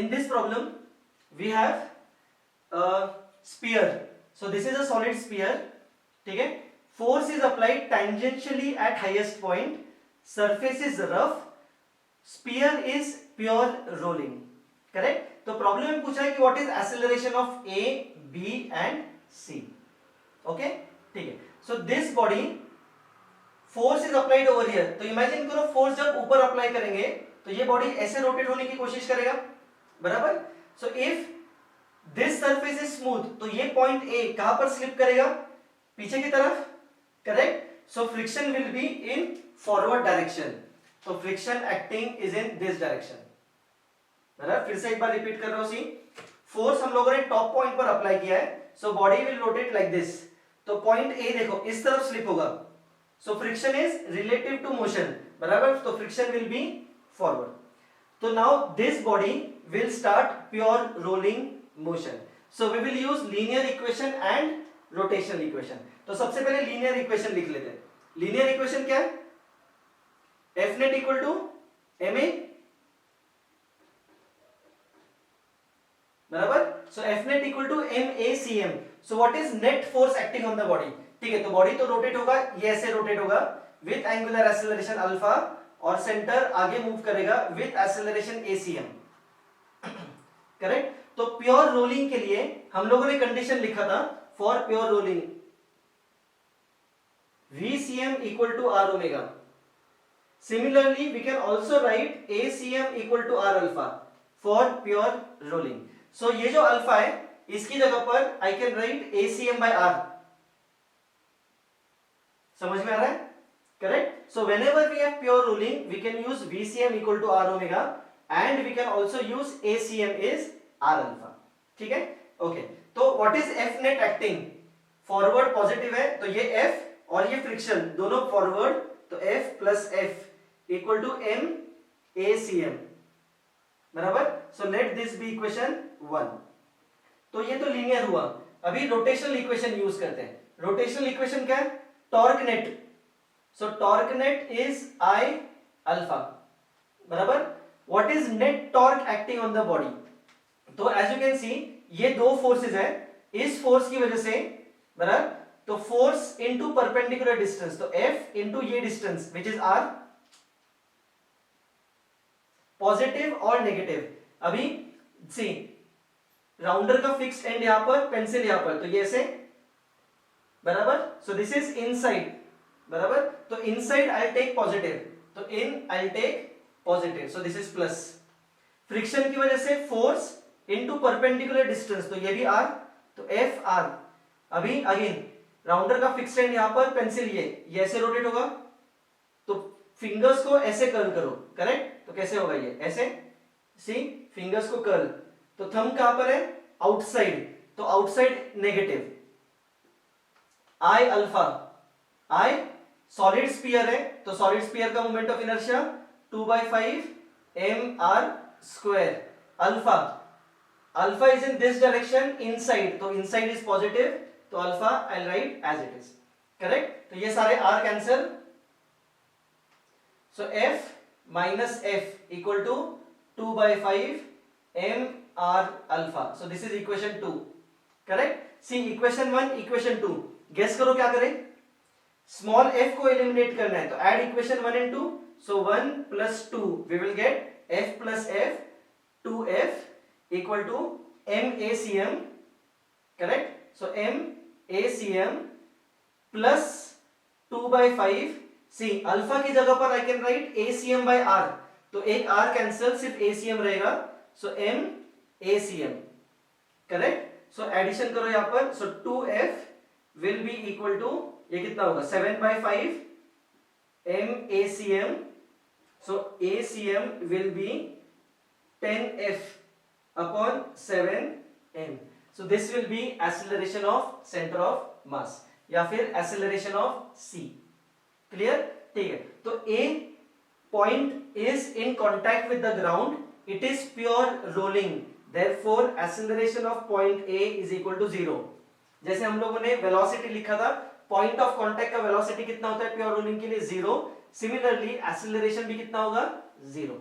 in this problem we have a sphere. So this is a solid sphere. ठीक है, force is applied tangentially at highest point, surface is rough, sphere is pure rolling. Correct. तो problem में पूछा है कि what is acceleration of A, B and C. Okay, ठीक है. So this body force is applied over here. तो imagine करो force जब ऊपर अप्लाई करेंगे तो ये बॉडी ऐसे रोटेट होने की कोशिश करेगा, बराबर. So if this surface is smooth तो ये पॉइंट ए कहां पर स्लिप करेगा, पीछे की तरफ. Correct. So friction will be in forward direction. तो friction acting is in this direction. बराबर. फिर से एक बार रिपीट कर रहा हूं. सी, फोर्स हम लोगों ने टॉप पॉइंट पर अप्लाई किया है. So body will rotate like this. तो पॉइंट ए देखो इस तरफ स्लिप होगा. So friction is relative to motion, बराबर. तो फ्रिक्शन विल बी फॉरवर्ड. तो now this body will start pure rolling motion. So we will use linear equation and rotational equation. तो सबसे पहले लीनियर इक्वेशन लिख लेते हैं. लीनियर इक्वेशन क्या है? F net equal to M A, बराबर. So F net equal to M A C M. So what is net force acting on the body? ठीक है, तो बॉडी तो रोटेट होगा, ये ऐसे रोटेट होगा विथ एंगुलर एक्सेलरेशन अल्फा, और सेंटर आगे मूव करेगा विथ एक्सेलरेशन एसीएम. करेक्ट. तो प्योर रोलिंग के लिए हम लोगों ने कंडीशन लिखा था for pure rolling VCM equal to R omega. Similarly, we can also write ACM equal to R alpha for pure rolling. So ये जो अल्फा है इसकी जगह पर I can write ACM by R. समझ में आ रहा है? Correct. So whenever we have pure rolling, we can use VCM equal to R omega, and we can also use ACM is R alpha. ठीक है? Okay. तो what is F net acting? Forward positive है तो ये F और ये friction दोनों forward, तो F plus F equal to M ACM, बराबर. So let this be equation 1. तो ये तो लीनियर हुआ. अभी रोटेशनल इक्वेशन यूज करते हैं. रोटेशनल इक्वेशन क्या है? Torque net. So torque net is I alpha, बराबर. What is net torque acting on the body? तो एज यू कैन सी ये दो फोर्सेस है. इस फोर्स की वजह से, बराबर, तो फोर्स इनटू परपेंडिकुलर डिस्टेंस, तो F इनटू ये distance which is R, positive और नेगेटिव. अभी सी राउंडर का फिक्स्ड एंड यहां पर, पेंसिल यहां पर, तो ये ऐसे, बराबर. सो दिस इज इनसाइड, बराबर. तो इनसाइड आई टेक पॉजिटिव, तो in I take positive, so this is plus. Friction की वजह से फोर्स इनटू परपेंडिकुलर डिस्टेंस, तो ये भी R, तो F R. अभी अगेन राउंडर का फिक्स्ड एंड यहां पर, पेंसिल ये ऐसे रोटेट होगा, तो फिंगर्स को ऐसे कर्ल करो. करेक्ट. तो कैसे होगा ये? ऐसे. सी, फिंगर्स को कर्ल. तो थंब कहां पर है? आउटसाइड, तो outside negative. I alpha. I solid sphere है, तो सॉलिड स्फीयर का moment of inertia 2/5 mr square. Alpha, alpha is in this direction inside, तो इनसाइड इज पॉजिटिव, तो alpha I write as it is. Correct. तो ये सारे R cancel. So F minus F equal to 2/5 mr alpha. So this is equation 2. Correct. C equation 1, equation 2. Guess करो क्या करें? Small f को eliminate करना है, तो add equation 1 and 2. So 1 plus 2 we will get F plus F 2F equal to MACM. Correct. So MACM plus 2/5. See alpha की जगह पर I can write ACM by R, तो एक R कैंसिल, सिर्फ ACM रहेगा. So MACM. Correct. So addition करो यहां पर. So 2F will be equal to, ये कितना होगा? 7/5 MACM. So ACM will be 10F upon 7m. So this will be acceleration of center of mass या फिर acceleration of C. Clear? ठीक है. तो A point is in contact with the ground. It is pure rolling. Therefore acceleration of point A is equal to 0. जैसे हम लोगों ने velocity लिखा था, point of contact का velocity कितना होता है pure rolling के लिए? 0. Similarly acceleration भी कितना होगा? 0.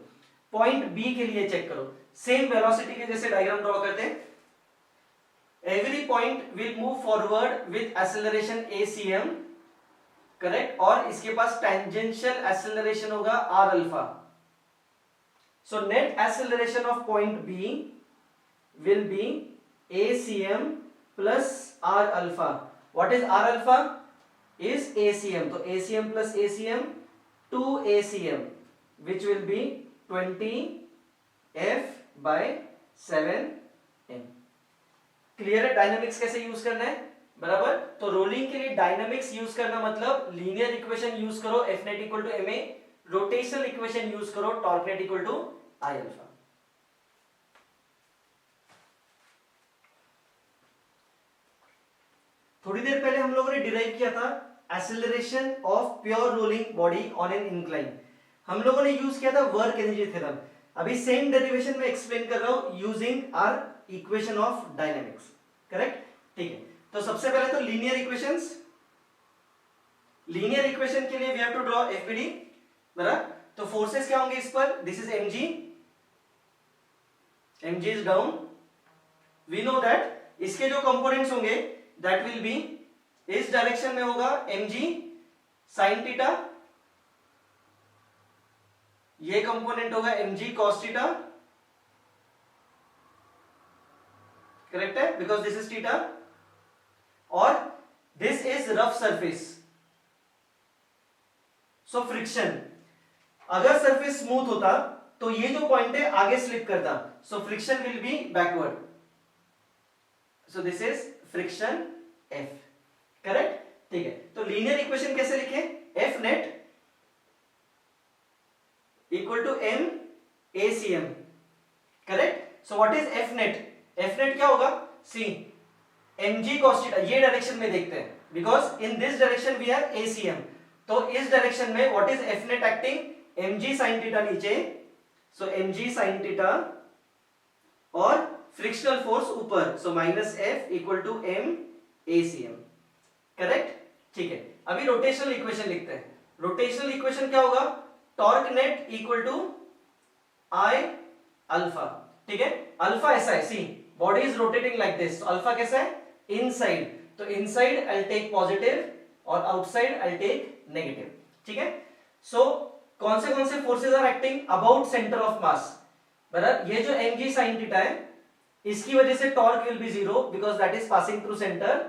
पॉइंट बी के लिए चेक करो, सेम वेलोसिटी के जैसे डायग्राम ड्रॉ करते हैं। Every point will move forward with acceleration acm, correct, और इसके पास टेंजेंशियल एक्सेलरेशन होगा R alpha. So net acceleration of point B will be acm plus R alpha. What is R alpha? Is acm, तो acm plus acm 2acm which will be 20f by 7m। Clear है dynamics कैसे use करना है, बराबर। तो rolling के लिए dynamics use करना मतलब लीनियर इक्वेशन यूज करो F net equal to ma, rotational equation use करो torque net equal to I alpha. थोड़ी देर पहले हम लोगों ने डिराइव किया था acceleration of pure rolling body on an incline. हम लोगों ने यूज किया था वर्क एनर्जी थ्योरम। अभी सेम डेरिवेशन में एक्सप्लेन कर रहा हूं using our equation of dynamics, correct, ठीक है। तो सबसे पहले तो लीनियर इक्वेशंस, लीनियर इक्वेशन के लिए we have to draw FBD, बराबर। तो फोर्सेस क्या होंगे इस पर? This is mg, mg is down. We know that इसके जो कंपोनेंट्स होंगे दैट विल बी, इस डायरेक्शन में होगा mg sin थीटा, ये कंपोनेंट होगा mg cos थीटा, करेक्ट है, बिकॉज दिस इज थीटा, और this is rough surface. So friction, अगर सरफेस स्मूथ होता तो ये जो पॉइंट है आगे स्लिप करता, सो friction will be backward. So this is friction F, correct, ठीक है। तो लीनियर इक्वेशन कैसे लिखे? F net equal to m acm, correct. So what is F net? F net क्या होगा? सी mg cos थीटा, ये direction में देखते हैं because in this direction we have acm। तो इस डायरेक्शन में what is F net acting? mg sin theta नीचे, सो mg sin थीटा, और फ्रिक्शनल फोर्स ऊपर, सो minus F equal to m acm, correct, ठीक है। अभी रोटेशनल इक्वेशन लिखते हैं। रोटेशनल इक्वेशन क्या होगा? Torque net equal to I alpha, ठीक है। अल्फा ऐसा है, see body is rotating like this, तो अल्फा कैसा है? इनसाइड, तो इनसाइड आई टेक पॉजिटिव और आउटसाइड आई टेक नेगेटिव, ठीक है। सो कौन से forces are acting about centre of mass, बराबर। ये जो mg sin थीटा है इसकी वजह से torque will be zero because that is passing through centre,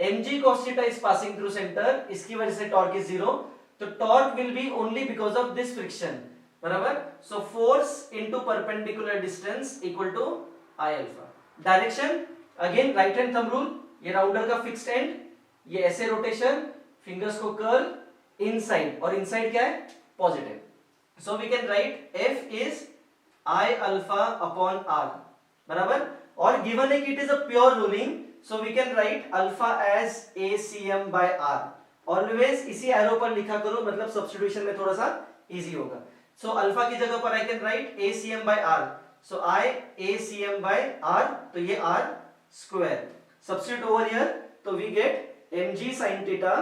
mg cos theta is passing through centre, इसकी वजह से टॉर्क इज जीरो, तो torque will be only because of this friction, बराबर। So force into perpendicular distance equal to I alpha. Direction again right hand thumb rule, ये rounder का fixed end, ये ऐसे rotation, fingers को curl inside, और inside क्या है? Positive. So we can write F is I alpha upon R, बराबर। और गिवन है कि it is a pure rolling, so we can write alpha as acm by R। Always इसी arrow पर लिखा करो, मतलब सब्स्टिट्यूशन में थोड़ा सा इजी होगा। सो अल्फा की जगह पर I can write acm by R, so I acm by R, तो ये R square, substitute over here, तो we get mg sin theta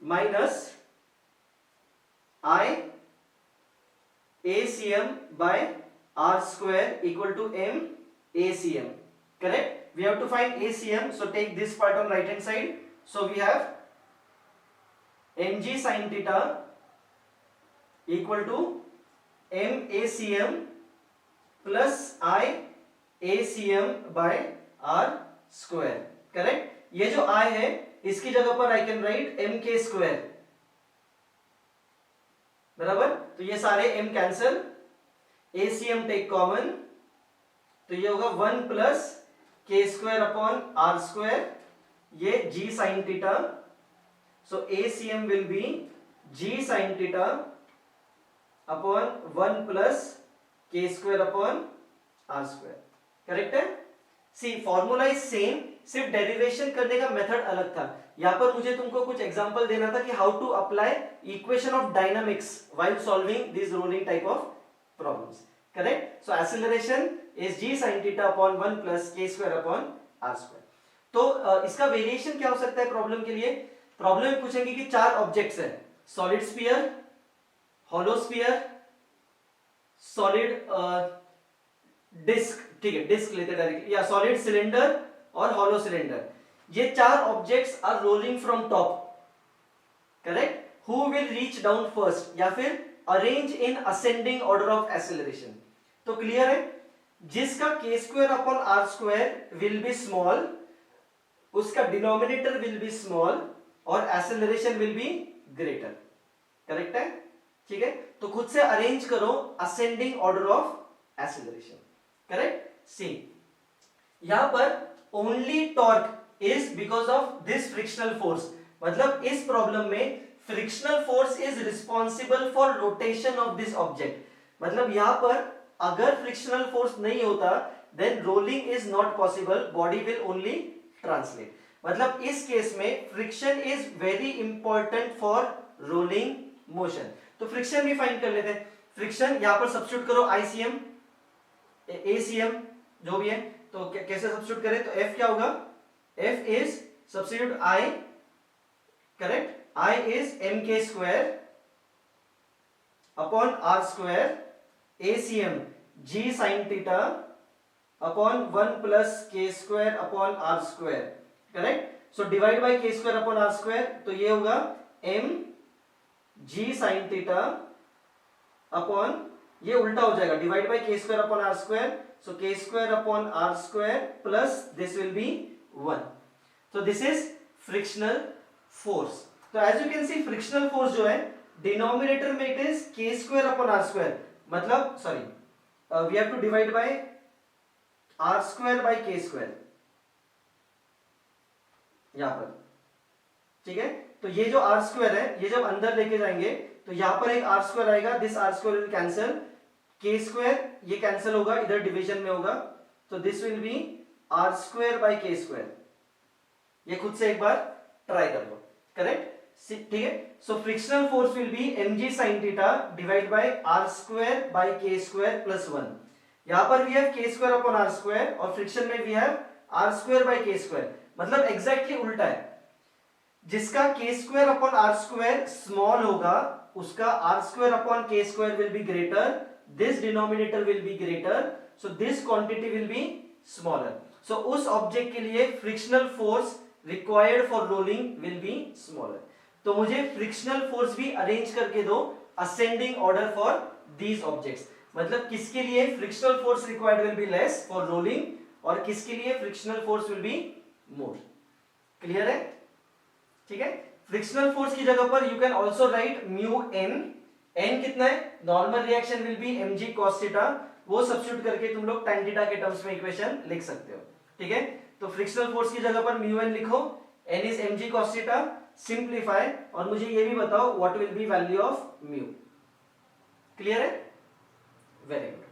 minus I acm by R square equal to m acm, correct. We have to find acm, so take this part on right hand side, so we have mg sin theta equal to m acm plus I acm by R square, correct. ये जो I है इसकी जगह पर I can write mk square, बराबर। तो ये सारे m cancel, acm take common, तो ये होगा 1 plus k square upon r square, ये g sin theta, so acm will be g sin theta upon 1 plus k square upon r square, correct है। See formula is same, सिर्फ derivation करने का method अलग था। यहाँ पर मुझे तुमको कुछ एग्जांपल देना था कि how to apply equation of dynamics while solving this rolling type of problems, correct. So acceleration is g sin theta upon 1 plus k square upon r square. तो इसका वेरिएशन क्या हो सकता है प्रॉब्लम के लिए? प्रॉब्लम में पूछेंगे कि 4 ऑब्जेक्ट्स हैं, solid sphere, hollow sphere, solid disc, ठीक है, डिस्क लेते डायरेक्टली, या सॉलिड सिलेंडर और हॉलो सिलेंडर, ये 4 objects are rolling from top, correct, who will reach down first, या फिर arrange in ascending order of acceleration. तो क्लियर है, जिसका k square upon r square will be small, उसका denominator will be small और acceleration will be greater, correct है, ठीक है। तो खुद से अरेंज करो ascending order of acceleration, correct. See यहां पर only torque is because of this frictional force, मतलब इस प्रॉब्लम में frictional force is responsible for rotation of this object, मतलब यहां पर अगर फ्रिक्शनल फोर्स नहीं होता then rolling is not possible, body will only translate, मतलब इस केस में friction is very important for rolling motion. तो फ्रिक्शन भी फाइंड कर लेते हैं, फ्रिक्शन यहां पर सब्स्टिट्यूट करो आईसीएम एसीएम जो भी है, तो कैसे सब्स्टिट्यूट करें, तो F क्या होगा, F is substitute I, correct, I is mk square upon r square, ACM g sin theta upon 1 plus k square upon r square, correct. So divide by k square upon r square, तो ये होगा m g sin theta upon, ये उल्टा हो जाएगा, divide by k square upon r square, so k square upon r square plus this will be 1। तो this is frictional force. तो as you can see frictional force जो है denominator में it is k square upon r square, मतलब sorry we have to divide by r square by k square यहां पर, ठीक है। तो ये जो r स्क्वायर है, ये जब अंदर लेके जाएंगे तो यहां पर एक r स्क्वायर आएगा, this r square will cancel, k square ये कैंसिल होगा, इधर डिवीजन में होगा, तो this will be r square by k square. ये खुद से एक बार ट्राई कर लो, करेक्ट, ठीक है। So frictional force will be mg sin theta divide by r square by k square plus 1। यहां पर we have k square upon r square और फ्रिक्शन में we have r square by k square, मतलब exactly उल्टा है, जिसका k square upon r square small होगा उसका r square upon k square will be greater, this denominator will be greater, so this quantity will be smaller. So उस object के लिए frictional force required for rolling will be smaller. तो मुझे frictional force भी arrange करके दो ascending order for these objects, मतलब किसके लिए frictional force required will be less for rolling और किसके लिए frictional force will be more. Clear है, ठीक है। फ्रिक्शनल फोर्स की जगह पर you can also write mu N, N कितना है, normal reaction will be mg cos theta, वो सब्स्टिट्यूट करके तुम लोग tan थीटा के टर्म्स में इक्वेशन लिख सकते हो, ठीक है। तो फ्रिक्शनल फोर्स की जगह पर म्यू एन लिखो, n is mg cos theta, simplify और मुझे ये भी बताओ what will be value of mu. Clear है, वेरी गुड।